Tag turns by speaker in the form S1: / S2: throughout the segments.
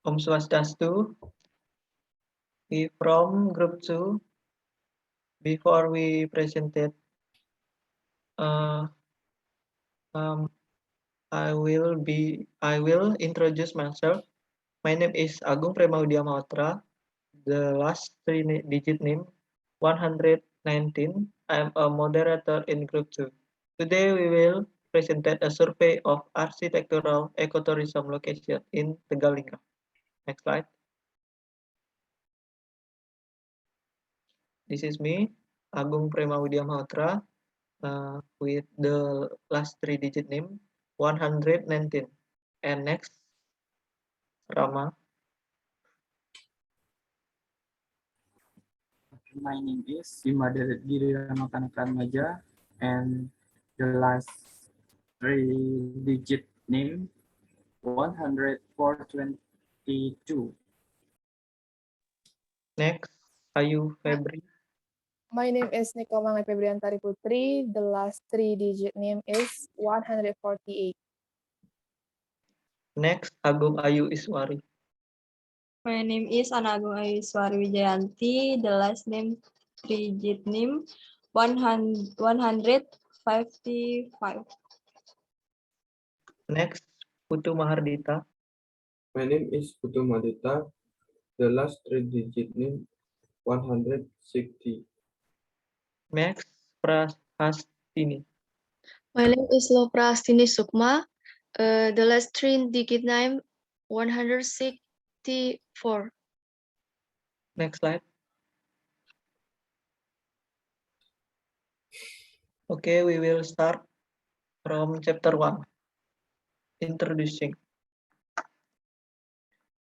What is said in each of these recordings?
S1: Om Swastiastu. We from group 2. Before we presented, I will introduce myself. My name is Agung Prema Mahottra. The last three-digit name 119. I am a moderator in group 2. Today we will present a survey of architectural ecotourism location in Tegallingga. Next slide. This is me, Agung Prema Mahottra, with the last three-digit name 119. And next, Rama.
S2: My name is GIRI ATMAJA, and the last three-digit name 10422.
S1: Next, Ayu Pebri.
S3: My name is Pebri Antari Putri. The last three-digit name is 148.
S1: Next, Agung Ayu ISWARI.
S4: My name is AGUNG ISWARI WIJAYANThi. The last name, three-digit name, 155.
S1: Next, PUTU MAHADITHA.
S5: My name is PUTU MAHADITHA. The last three-digit name 160.
S1: Next, PRAHASTINI.
S6: My name is PRAHASTINI SUKMA. The last three-digit name 164.
S1: Next slide. Okay, we will start from chapter 1. Introducing.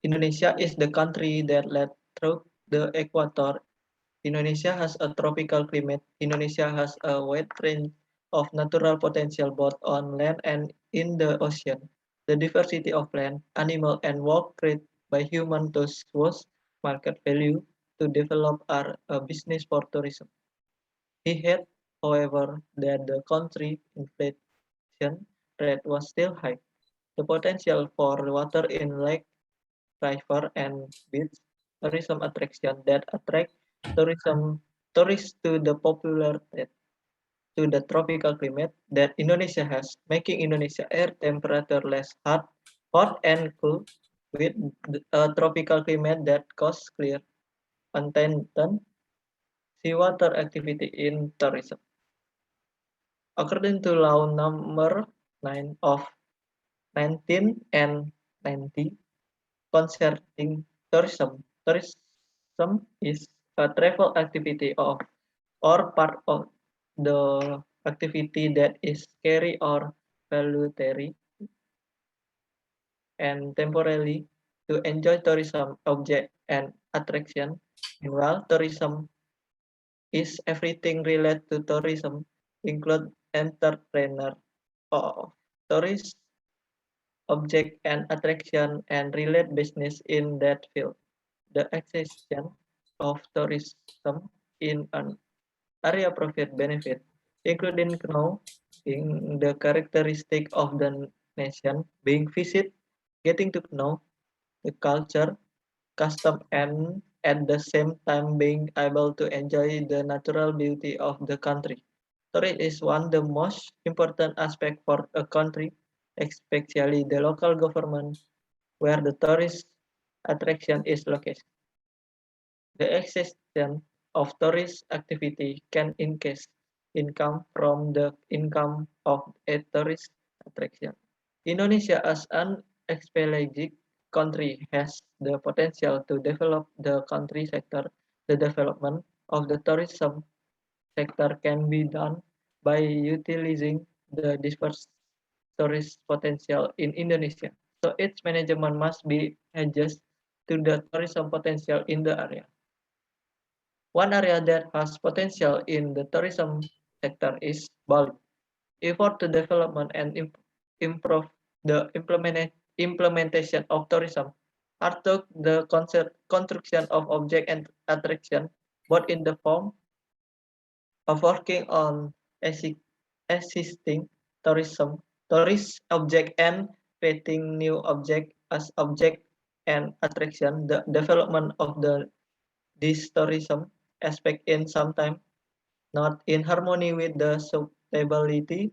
S1: Indonesia is the country that led through the equator. Indonesia has a tropical climate. Indonesia has a wide range of natural potential both on land and in the ocean. The diversity of plant, animal, and work created by human thus was market value to develop a business for tourism. He had, however, that the country inflation rate was still high. The potential for water in lake, river, and beach tourism attraction that attract tourists to the popular to the tropical climate that Indonesia has, making Indonesia air temperature less hot and cool, with a tropical climate that causes clear, unattended seawater activity in tourism. According to Law Number 9 of 1990 concerning tourism, tourism is a travel activity of or part of the activity that is scary or voluntary and temporarily to enjoy tourism object and attraction. Meanwhile, tourism is everything related to tourism, include entrepreneur of tourist object and attraction and relate business in that field. The existence of tourism in an area profit benefit, including knowing the characteristic of the nation being visited, getting to know the culture, custom, and at the same time being able to enjoy the natural beauty of the country. Tourism is one of the most important aspects for a country, especially the local government, where the tourist attraction is located. The existence of tourist activity can increase income from the income of a tourist attraction. Indonesia as an expanding country has the potential to develop the country sector. The development of the tourism sector can be done by utilizing the diverse tourist potential in Indonesia. So its management must be adjusted to the tourism potential in the area. One area that has potential in the tourism sector is Bali. Effort to development and improve the implementation of tourism are to the construction of object and attraction, both in the form of working on existing tourist object and creating new object as object and attraction, the development of this tourism aspect in sometimes not in harmony with the sustainability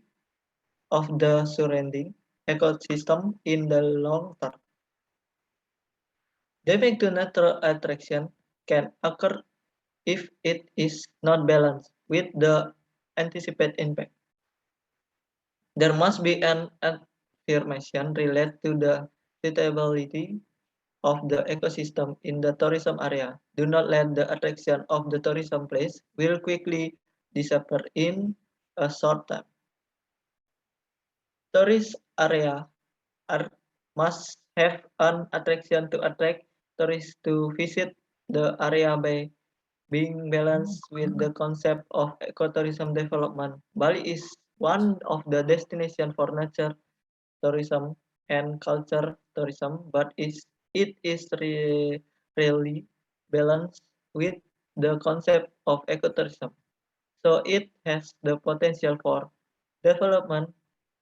S1: of the surrounding ecosystem in the long term. Damage to natural attraction can occur if it is not balanced with the anticipated impact. There must be an affirmation related to the suitability of the ecosystem in the tourism area. Do not let the attraction of the tourism place will quickly disappear in a short time. Tourist area must have an attraction to attract tourists to visit the area by being balanced with the concept of ecotourism development. Bali is one of the destinations for nature tourism and culture tourism, but it is really balanced with the concept of ecotourism. So it has the potential for development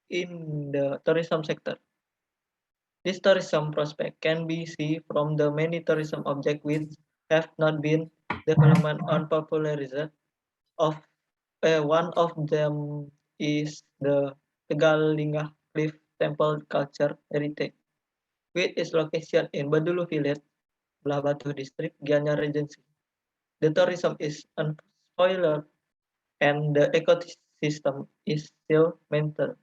S1: in the tourism sector. This tourism prospect can be seen from the many tourism objects which have not been developed or popularized. One of them is the Tegallinggah Cliff Temple Culture Heritage, with its location in Badulu Village, Belah Batu District, Gianyar Regency. The tourism is unspoiled and the ecosystem is still maintained,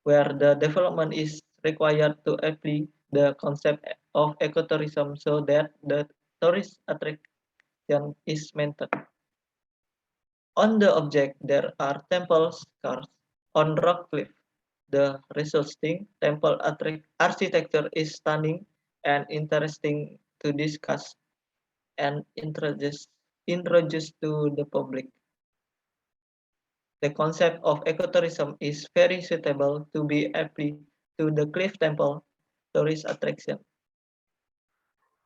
S1: where the development is required to apply the concept of ecotourism so that the tourist attraction is maintained. On the object, there are temple scars on rock cliff. The resulting temple architecture is stunning and interesting to discuss and introduce to the public. The concept of ecotourism is very suitable to be applied to the cliff temple tourist attraction,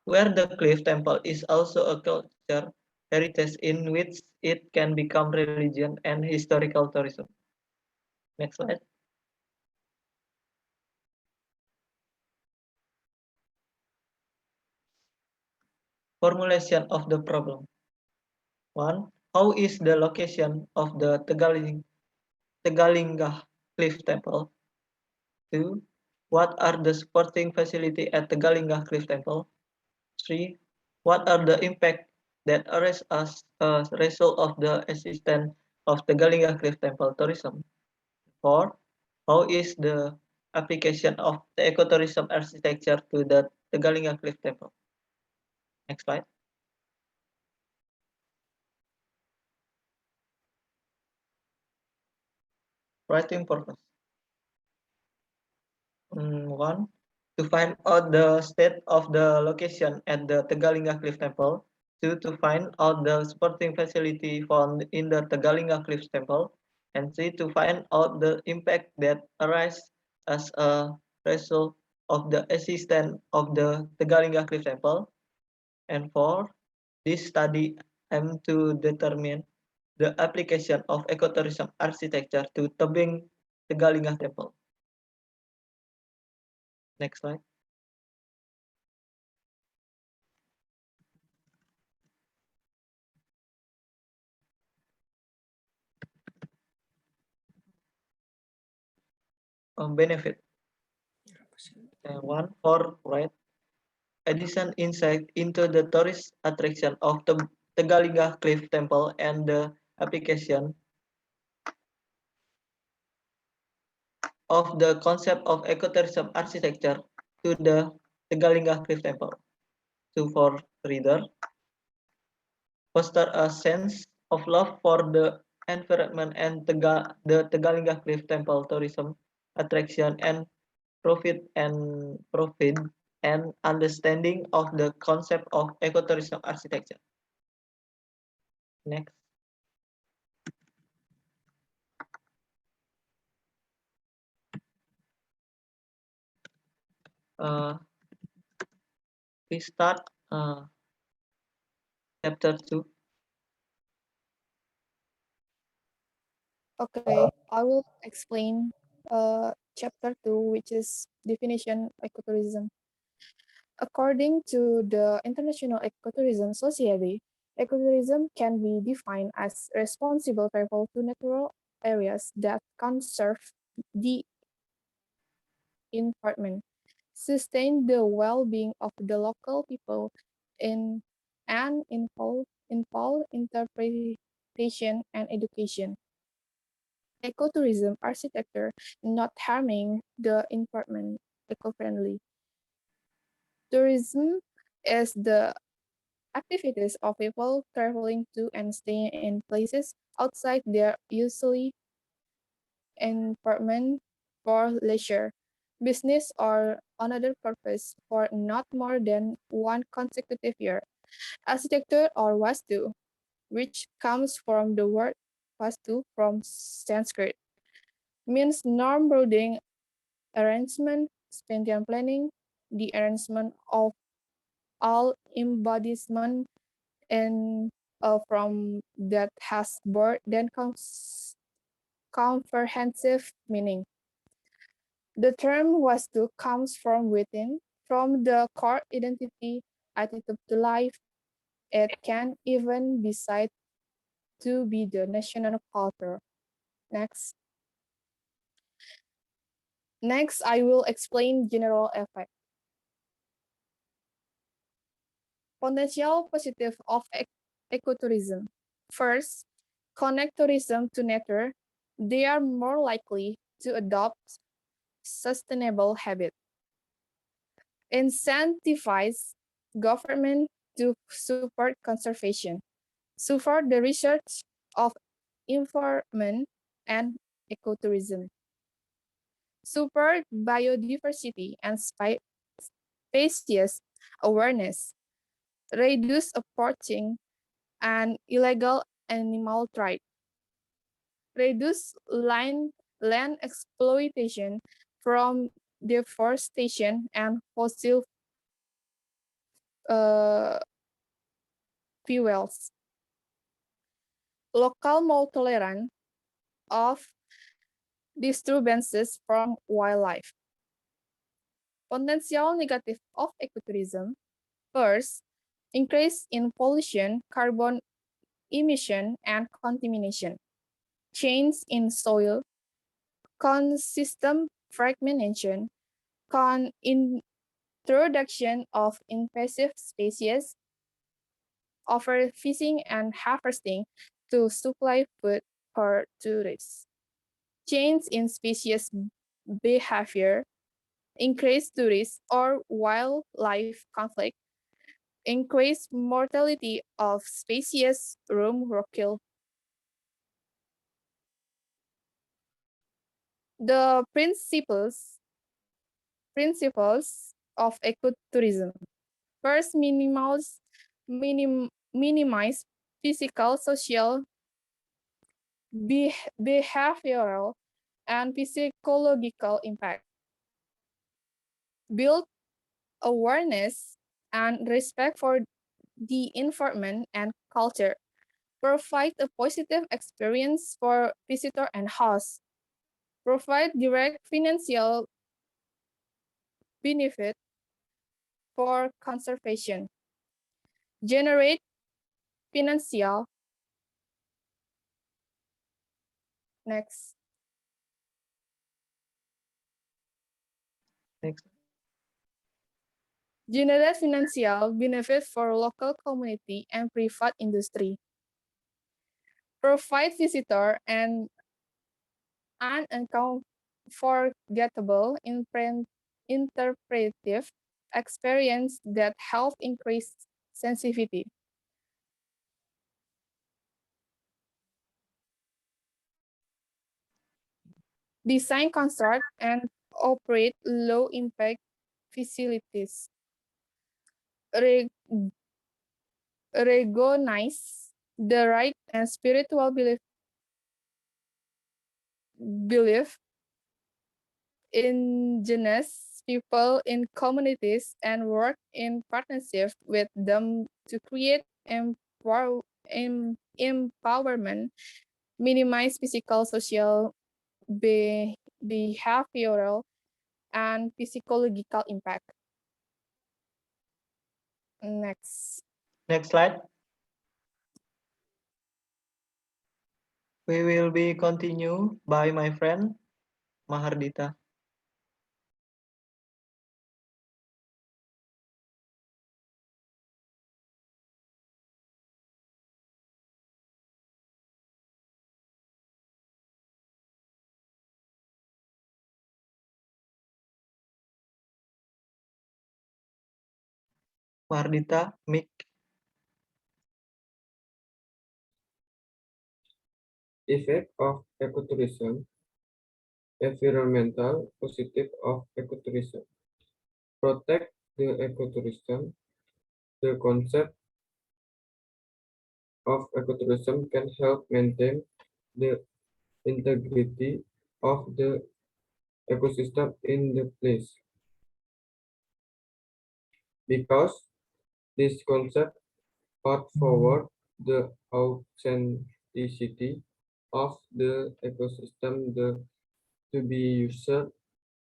S1: where the cliff temple is also a culture heritage in which it can become religion and historical tourism. Next slide. Formulation of the problem. 1. How is the location of the Tegallinggah Cliff Temple? 2. What are the supporting facilities at Tegallinggah Cliff Temple? 3. What are the impacts that arise as a result of the existence of Tegallinggah Cliff Temple tourism? 4. How is the application of the ecotourism architecture to the Tegallinggah Cliff Temple? Next slide. Writing purpose. 1. To find out the state of the location at the Tegallinggah Cliff Temple. 2. To find out the supporting facility found in the Tegallinggah Cliff Temple. And 3. To find out the impact that arises as a result of the existence of the Tegallinggah Cliff Temple. And 4. This study aims to determine the application of ecotourism architecture to Tebing Tegallinggah Temple. Next slide. Benefit. 1. For right addition insight into the tourist attraction of the Tegallinggah Cliff Temple and the application of the concept of ecotourism architecture to the Tegallinggah Cliff Temple. 2. For reader, foster a sense of love for the environment and the Tegallinggah Cliff Temple tourism attraction and profit and understanding of the concept of ecotourism architecture. Next. We start chapter 2.
S3: Okay, I will explain chapter 2, which is definition ecotourism. According to the International Ecotourism Society, ecotourism can be defined as responsible travel to natural areas that conserve the environment, sustain the well-being of the local people, and involve interpretation and education. Ecotourism architecture not harming the environment, eco-friendly. Tourism is the activities of people traveling to and staying in places outside their usually environment for leisure, business, or another purpose for not more than one consecutive year. Architecture or Vastu, which comes from the word Vastu from Sanskrit, means norm building arrangement, spontaneous planning, the arrangement of all embodiment and from that has broad then comprehensive meaning. The term Vastu comes from within, from the core identity, attitude to life. It can even be said to be the national culture. Next. Next, I will explain general effect. Potential positive of ecotourism. First, connect tourism to nature. They are more likely to adopt sustainable habits. Incentivize government to support conservation. Support the research of environment and ecotourism. Support biodiversity and species awareness. Reduce poaching and illegal animal trade. Reduce land exploitation from deforestation and fossil fuels. Local more tolerant of disturbances from wildlife. Potential negative of ecotourism. First, increase in pollution, carbon emission, and contamination. Change in soil, consistent fragmentation, introduction of invasive species, overfishing and harvesting to supply food for tourists. Change in species behavior, increased tourist or wildlife conflict, increased mortality of species roam rockkill. The principles of ecotourism. First, minimize physical, social, behavioral, and psychological impact. Build awareness and respect for the environment and culture. Provide a positive experience for visitor and host. Provide direct financial benefit for conservation. Generate financial. Next.
S1: Next.
S3: Generate financial benefit for local community and private industry. Provide visitor and an unforgettable interpretive experience that help increase sensitivity. Design, construct, and operate low-impact facilities. Recognize the right and spiritual belief indigenous people in communities and work in partnership with them to create empowerment, minimize physical, social behavioral, and psychological impact. Next.
S1: Next slide. We will be continued by my friend Maharditha. Maharditha, mic.
S5: Effect of ecotourism. Environmental positive of ecotourism. Protect the ecotourism. The concept of ecotourism can help maintain the integrity of the ecosystem in the place. Because this concept put forward the authenticity of the ecosystem to be user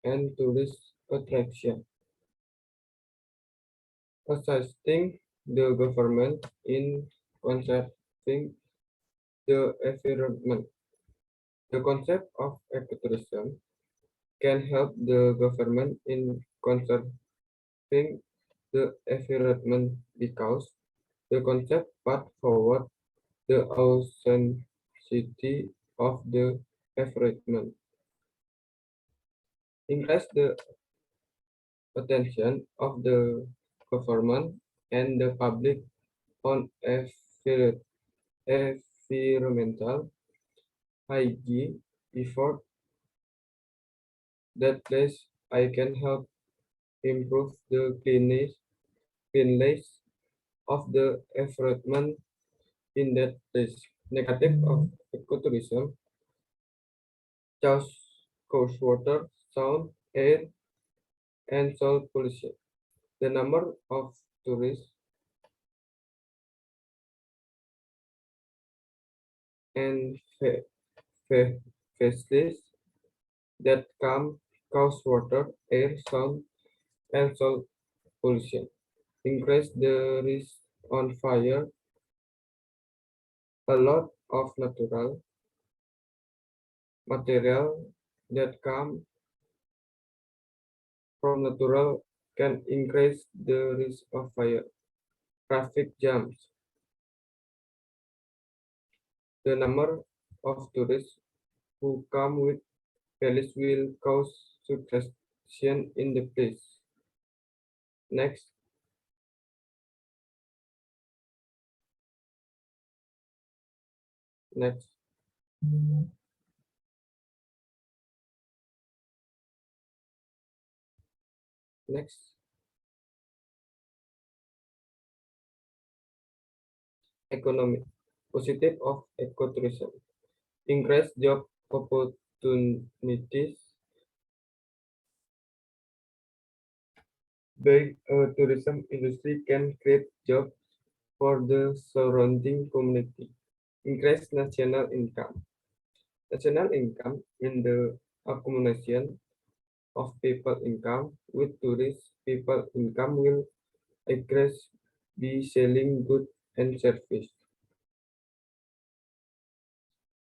S5: and tourist attraction. Assisting the government in conserving the environment. The concept of ecotourism can help the government in conserving the environment because the concept put forward the authenticity of the environment. Increase the attention of the government and the public on environmental hygiene effort that place I can help improve the cleanliness of the environment in that place. Negative of ecotourism cause water, sound, air, and soil pollution. The number of tourists and facilities that cause water, air, sound, and soil pollution. Increase the risk on fire. A lot of natural material that come from natural can increase the risk of fire. Traffic jams. The number of tourists who come with vehicles will cause congestion in the place. Next. Next. Next. Economy. Positive of ecotourism. Increase job opportunities. The tourism industry can create jobs for the surrounding community. Increase national income. National income in the accumulation of people income with tourist people income will increase by selling goods and services.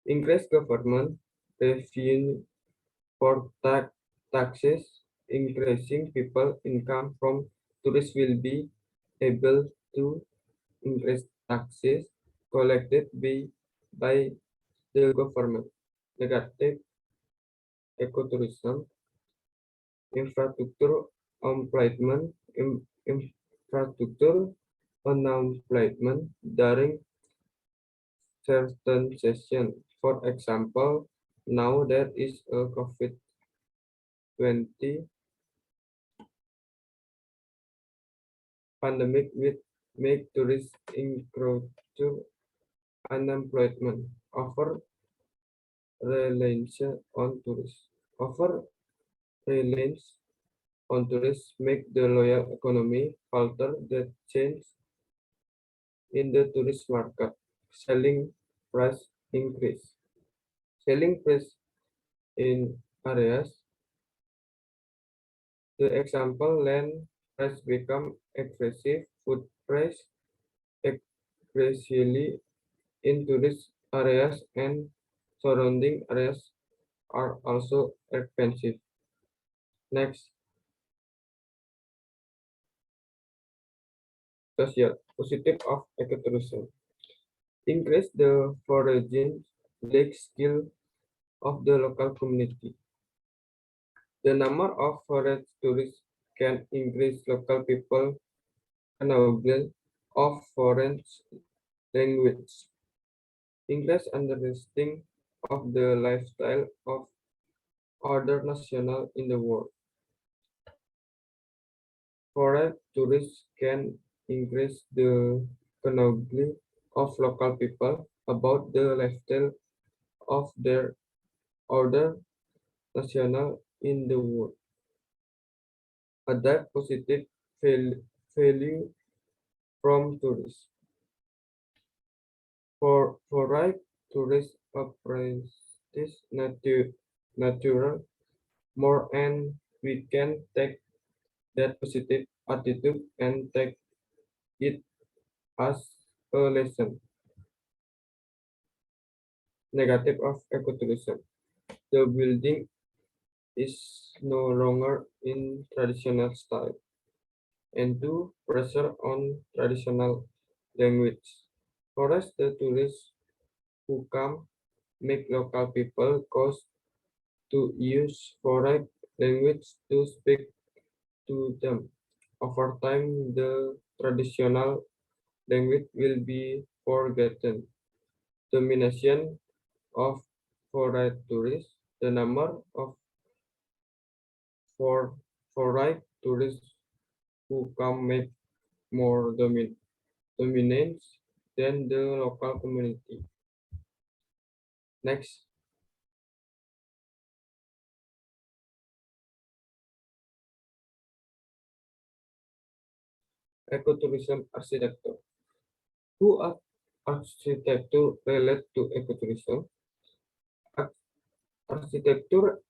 S5: Increase government revenue for taxes. Increasing people income from tourists will be able to increase taxes collected by the government. Negative ecotourism. Infrastructure unemployment infrastructure unemployment during certain session. For example, now there is a COVID-20 pandemic with make tourists increase unemployment. Offer reliance on tourists. Offer reliance on tourists make the local economy falter. The change in the tourist market. Selling price increase. Selling price in areas. The example land price become aggressive, food price aggressively in tourist areas and surrounding areas are also expensive. Next, social positive of ecotourism. Increase the foraging lake skill of the local community. The number of forest tourists can increase local people knowledge of foreign language, increase understanding of the lifestyle of other nationals in the world. Foreign tourists can increase the knowledge of local people about the lifestyle of their other national in the world. Other positive value from tourists. For foreign tourists appreciate natural more and we can take that positive attitude and take it as a lesson. Negative of ecotourism. The building is no longer in traditional style and do pressure on traditional language. Forest the tourists who come make local people cost to use foreign language to speak to them. Over time, the traditional language will be forgotten. Domination of foreign tourists. The number of foreign tourists who come make more dominance than the local community. Next, ecotourism architecture. Who are architecture relate to ecotourism? Architecture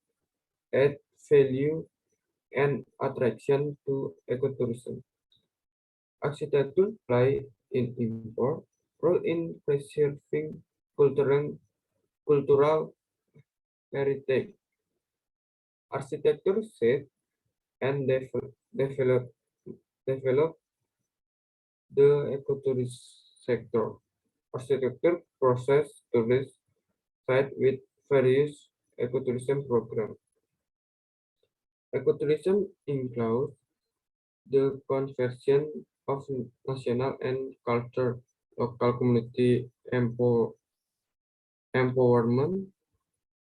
S5: add value and attraction to ecotourism. Architecture play an important role in preserving cultural heritage. Architecture shape and develop the ecotourism sector. Architecture process tourist site with various ecotourism programs. Ecotourism includes the conversion of national and cultural local community empowerment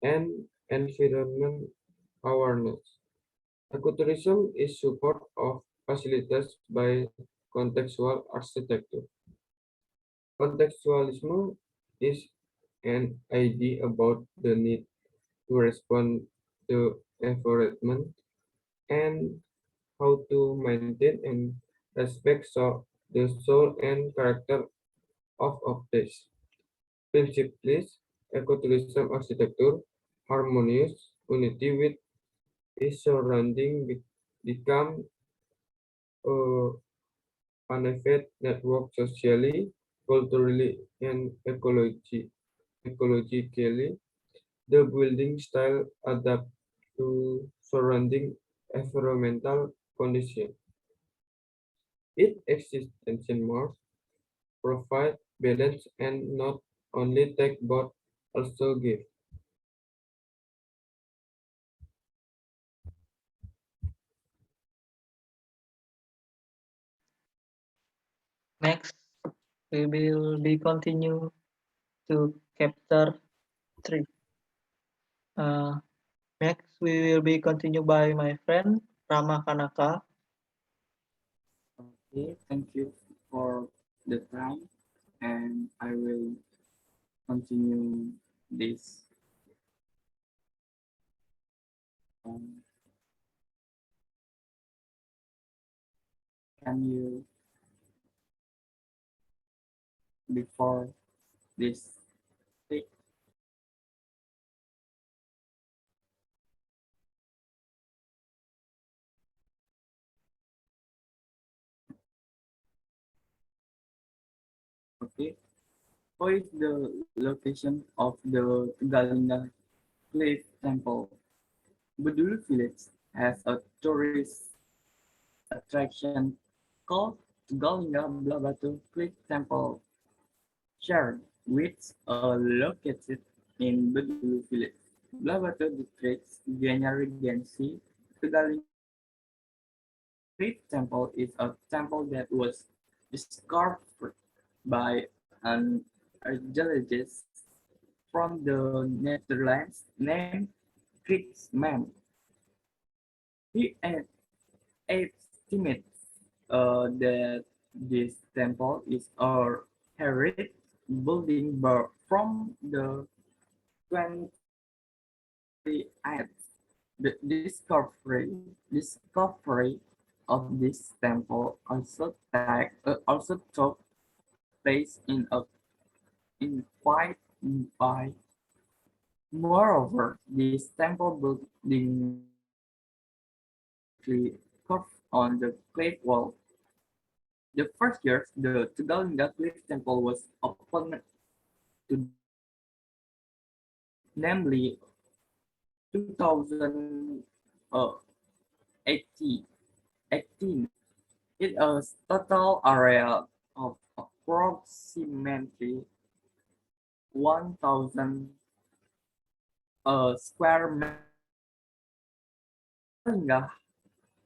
S5: and environment awareness. Ecotourism is support of facilities by contextual architecture. Contextualism is an idea about the need to respond to environment and how to maintain and respect the soul and character of objects. Principally, ecotourism architecture, harmonious unity with its surrounding become a benefit network socially, culturally, and ecologically. The building style adapt to surrounding environmental conditions. Its existential must provide balance and not only take but also give.
S1: Next, we will be continue to chapter 3. Next, we will be continued by my friend Rama Kanaka.
S2: Okay, thank you for the time, and I will continue this. Can you before this? Okay. What is the location of the Tegallinggah Cliff Temple? Bedulu village has a tourist attraction called Tegallinggah Blabatu Cliff Temple, shared which located in Bedulu village. Blabatu districts Gianyar-Regency, Tegallinggah Cliff Temple is a temple that was discovered by an archaeologist from the Netherlands named Kriksman. He estimates that this temple is a heritage building from the 20th. The discovery of this temple also took place in quite by. Moreover, this temple building curved on the cliff wall. The first year, the Tegallinggah Cliff Temple was opened to, namely 2018. It has total area of approximately 1,000 square meters. Tegallinggah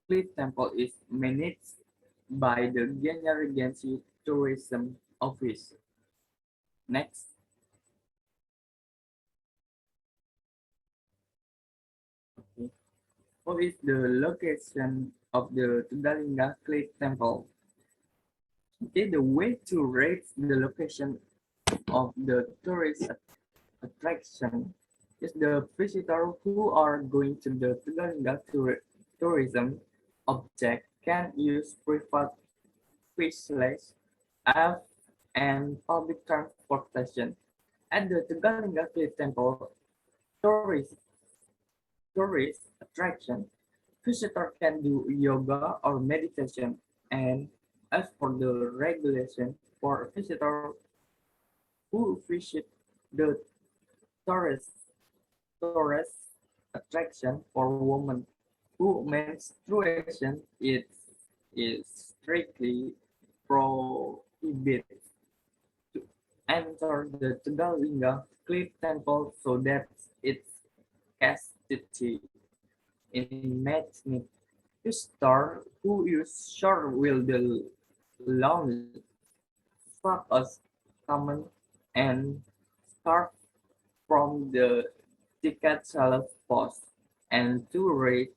S2: Cliff Temple is managed by the Gianyar Regency Tourism Office. Next. Okay. What is the location of the Tegallinggah Cliff Temple? Okay, the way to rate the location of the tourist attraction is the visitor who are going to the Tegallinggah tourism object can use private facilities and public transportation. At the Tegallinggah Cliff Temple tourist attraction, visitor can do yoga or meditation. And as for the regulation for visitor who visit the tourist attraction for women who menstruation is strictly prohibited to enter the Tegallinggah Cliff Temple so that its chastity in matching visitor who use short will the long such as common and scarf from the ticket sales post and to rate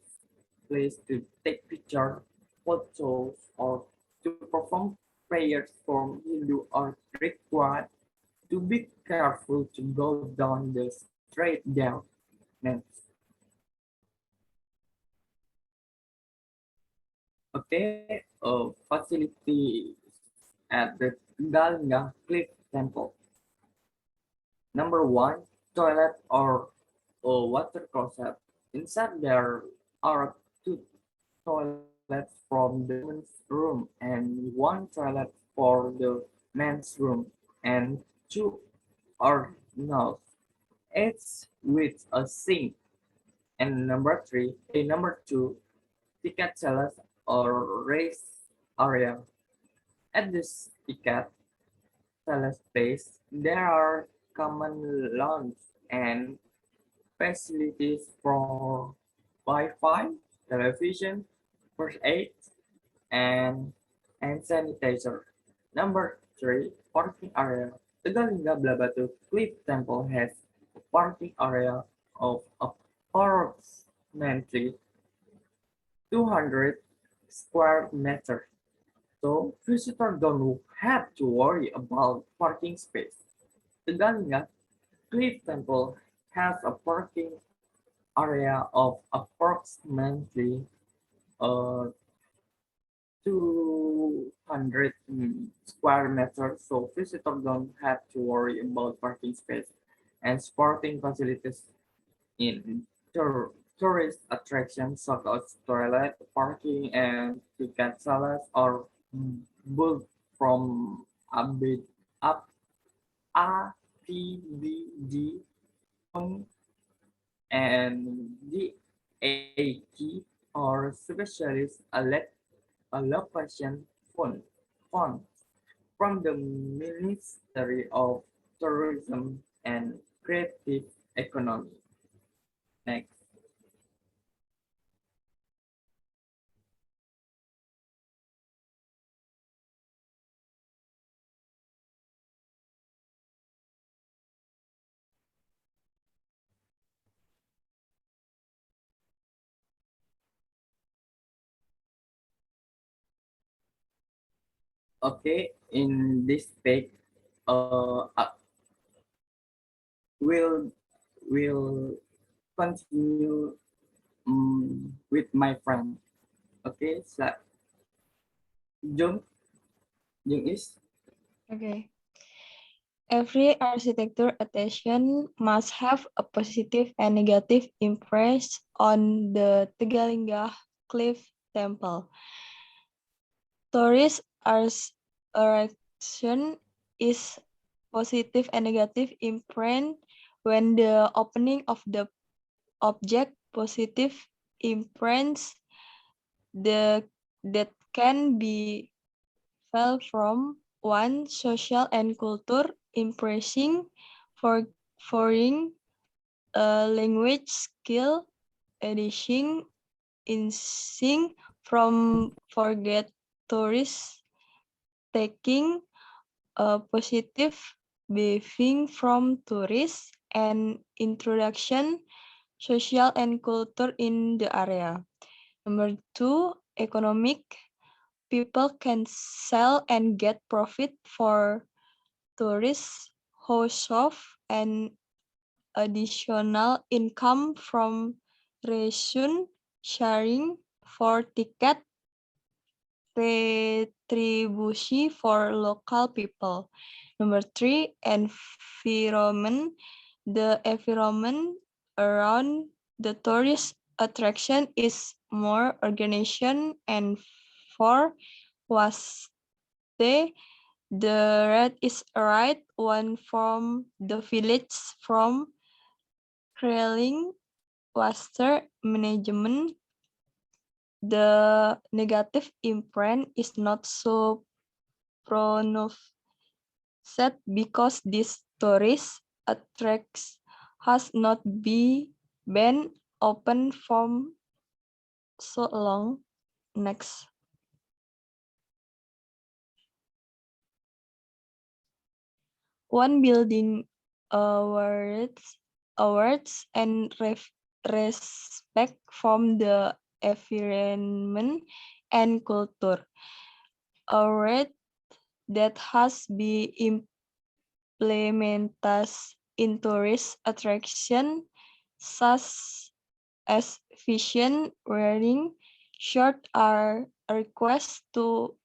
S2: place to take picture, photos, or to perform prayers from Hindu are required to be careful to go down the straight down. Next. Okay, facilities at the Tegallinggah Cliff Temple. Number one, toilet or water closet. Inside there are two toilets from the women's room and one toilet for the men's room and two urinals, each with a sink. And number two, ticket sellers or race area. At this ticket seller space, there are common lounge and facilities for Wi-Fi, television, first aid, and sanitizer. Number three, parking area. Tegallinggah Blabatu Cliff Temple has a parking area of approximately 200 square meters. So visitors don't have to worry about parking space. Tegallinggah Cliff Temple has a parking area of approximately 200 square meters, so visitors don't have to worry about parking space and sporting facilities in tourist attractions such as toilet, parking, and ticket sellers are built from up ATMAJA and the AT or specialist allocation fund from the Ministry of Tourism and Creative Economy. Next. Okay, in this page, we'll continue with my friend. Okay, so Jung is
S4: Okay. Every architecture attention must have a positive and negative impress on the Tegallingga Cliff Temple. Tourist attraction is positive and negative imprint when the opening of the object positive imprints that can be felt from one social and culture impressing for foreign language skill editing insing from forget tourists taking a positive behaving from tourists and introduction social and culture in the area. Number 2, economic. People can sell and get profit for tourists who shop and additional income from ration sharing for ticket retribution for local people. Number 3, environment. The environment around the tourist attraction is more organization and for was the red is right one from the village from creating water management. The negative imprint is not so pronounced because this tourist attracts has not been open for so long. Next. One building awards and respect from the environment and culture. Award that has been implemented in tourist attraction such as vision wearing short are a request to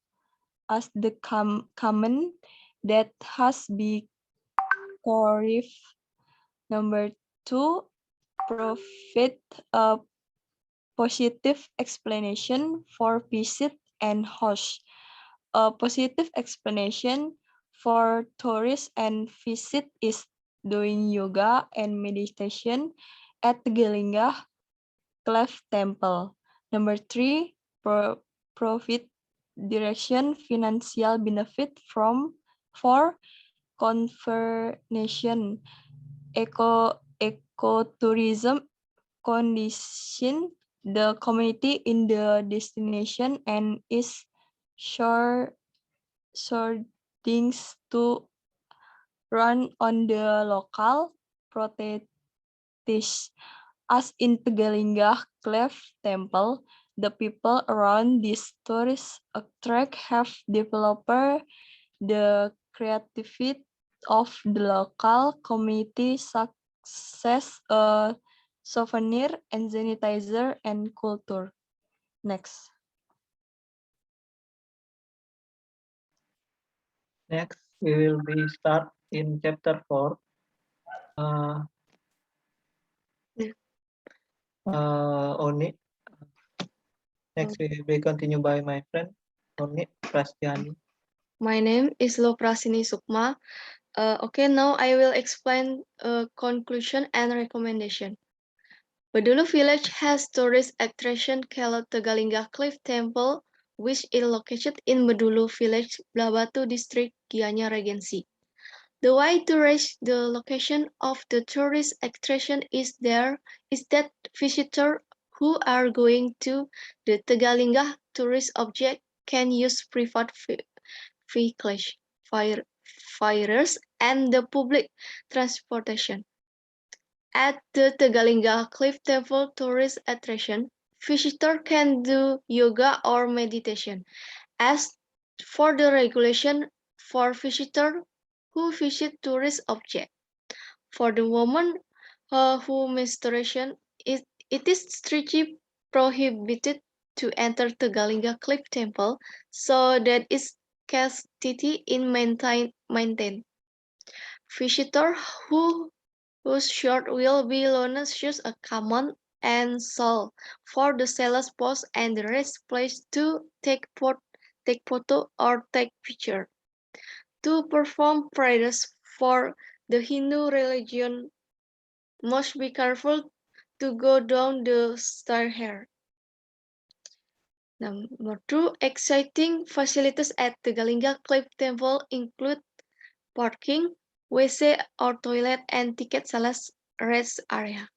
S4: ask the common that has been correct. Number 2, provide a positive explanation for visit and host. A positive explanation for tourists and visit is doing yoga and meditation at Tegallinggah Cliff Temple. Number 3, profit direction financial benefit for conservation, ecotourism condition the community in the destination and is sure things to run on the local protest. As in Tegallinggah Cliff Temple, the people around this tourist attract have developed the creativity of the local community success a souvenir and sanitizer and culture. Next.
S1: Next, we will be start in chapter 4. Oni. Next, we will be continue by my friend Oni Prastiani.
S6: My name is Loprasini Sukma. Okay, now I will explain conclusion and recommendation. Bedulu village has tourist attraction called Tegallinggah Cliff Temple, which is located in Bedulu village, Blabatu district, Gianyar Regency. The way to reach the location of the tourist attraction is that visitors who are going to the Tegallinggah tourist object can use private vehicles, fires, and the public transportation. At the Tegallinggah Cliff Temple tourist attraction, visitors can do yoga or meditation. As for the regulation for visitors who visit tourist object, for the woman who menstruation, it is strictly prohibited to enter Tegallinggah Cliff Temple, so that its chastity in maintained. Visitors whose shirt will be loaned shoes a common and sold for the seller's post and the rest place to take photo or take picture. To perform prayers for the Hindu religion, must be careful to go down the stair here. Number 2, exciting facilities at the Tegallinggah Cliff Temple include parking, WC or toilet, and ticket sales rest area.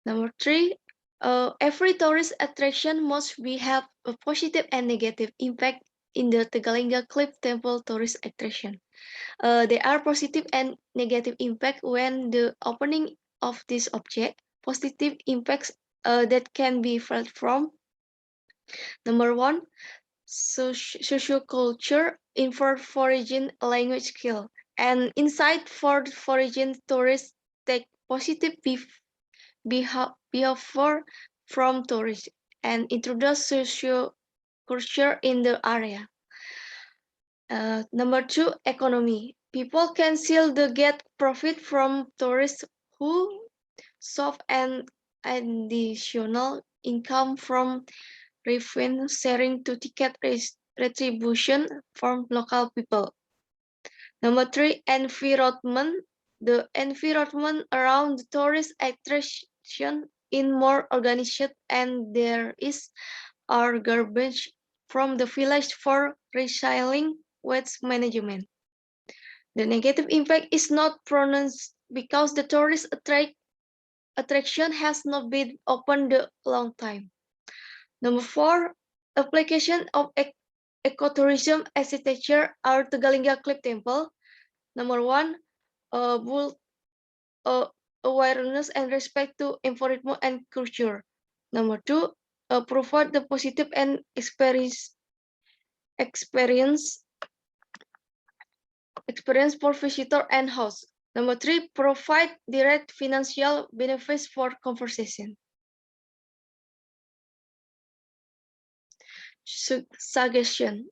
S6: Number 3, every tourist attraction must have a positive and negative impact in the Tegallinggah Cliff Temple tourist attraction. There are positive and negative impact when the opening of this object. Positive impacts that can be felt from number 1, socioculture, foraging language skill, and insight for foraging tourists take positive behavior from tourists and introduce socioculture in the area. Number 2, economy. People can still get profit from tourists who solve an additional income from revenue sharing to ticket retribution from local people. Number 3, environment. The environment around the tourist attraction is more organized and there is our garbage from the village for recycling waste management. The negative impact is not pronounced because the tourist attraction has not been open a long time. Number 4, application of ecotourism architecture at Tegallinggah Cliff Temple. Number 1, build awareness and respect to environment and culture. Number 2, provide the positive and experience for visitor and host. Number 3, provide direct financial benefits for conversation. Suggestion.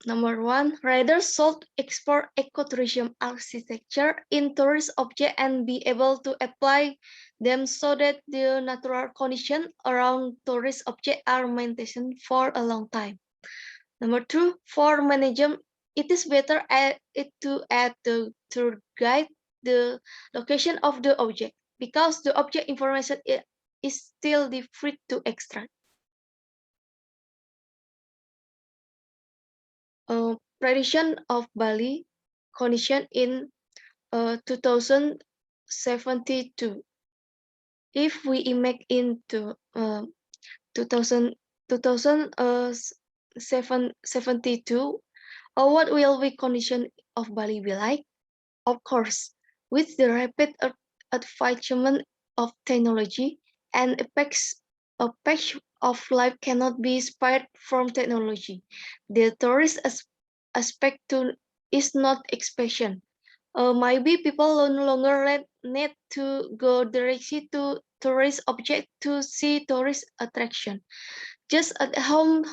S6: Number 1, riders should explore ecotourism architecture in tourist objects and be able to apply them so that the natural conditions around tourist objects are maintained for a long time. Number 2, for management, it is better to add the tour guide the location of the object because the object information is still free to extract. Prediction of Bali condition in 2072. If we imagine into 2072, what will be condition of Bali be like? Of course, with the rapid advancement of technology and aspects of life cannot be spared from technology. The tourist aspect is not expansion. Maybe people no longer need to go directly to tourist object to see tourist attraction. Just at home,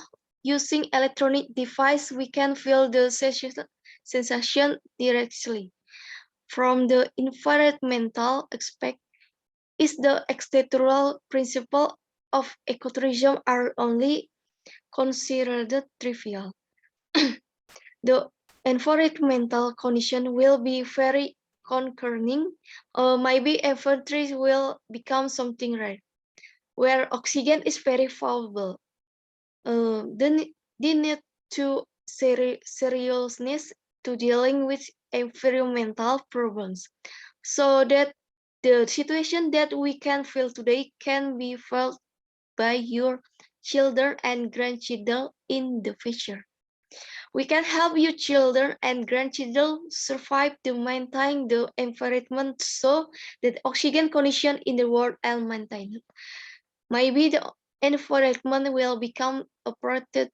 S6: using electronic device, we can feel the sensation directly. From the environmental aspect, is the architectural principle of ecotourism are only considered trivial. The environmental condition will be very concerning. Maybe every will become something rare, where oxygen is very valuable. The need to seriousness to dealing with environmental problems, so that the situation that we can feel today can be felt by your children and grandchildren in the future. We can help your children and grandchildren survive to maintain the environment so that oxygen condition in the world are maintained. Maybe the environment will become a protected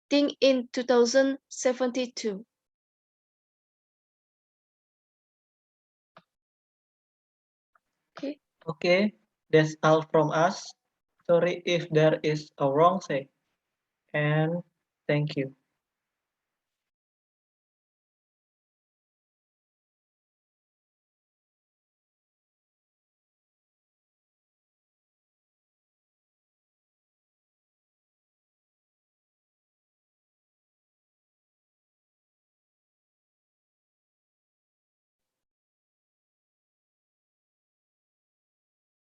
S6: thing in 2072. Okay.
S1: Okay, that's all from us. Sorry if there is a wrong say. And thank you.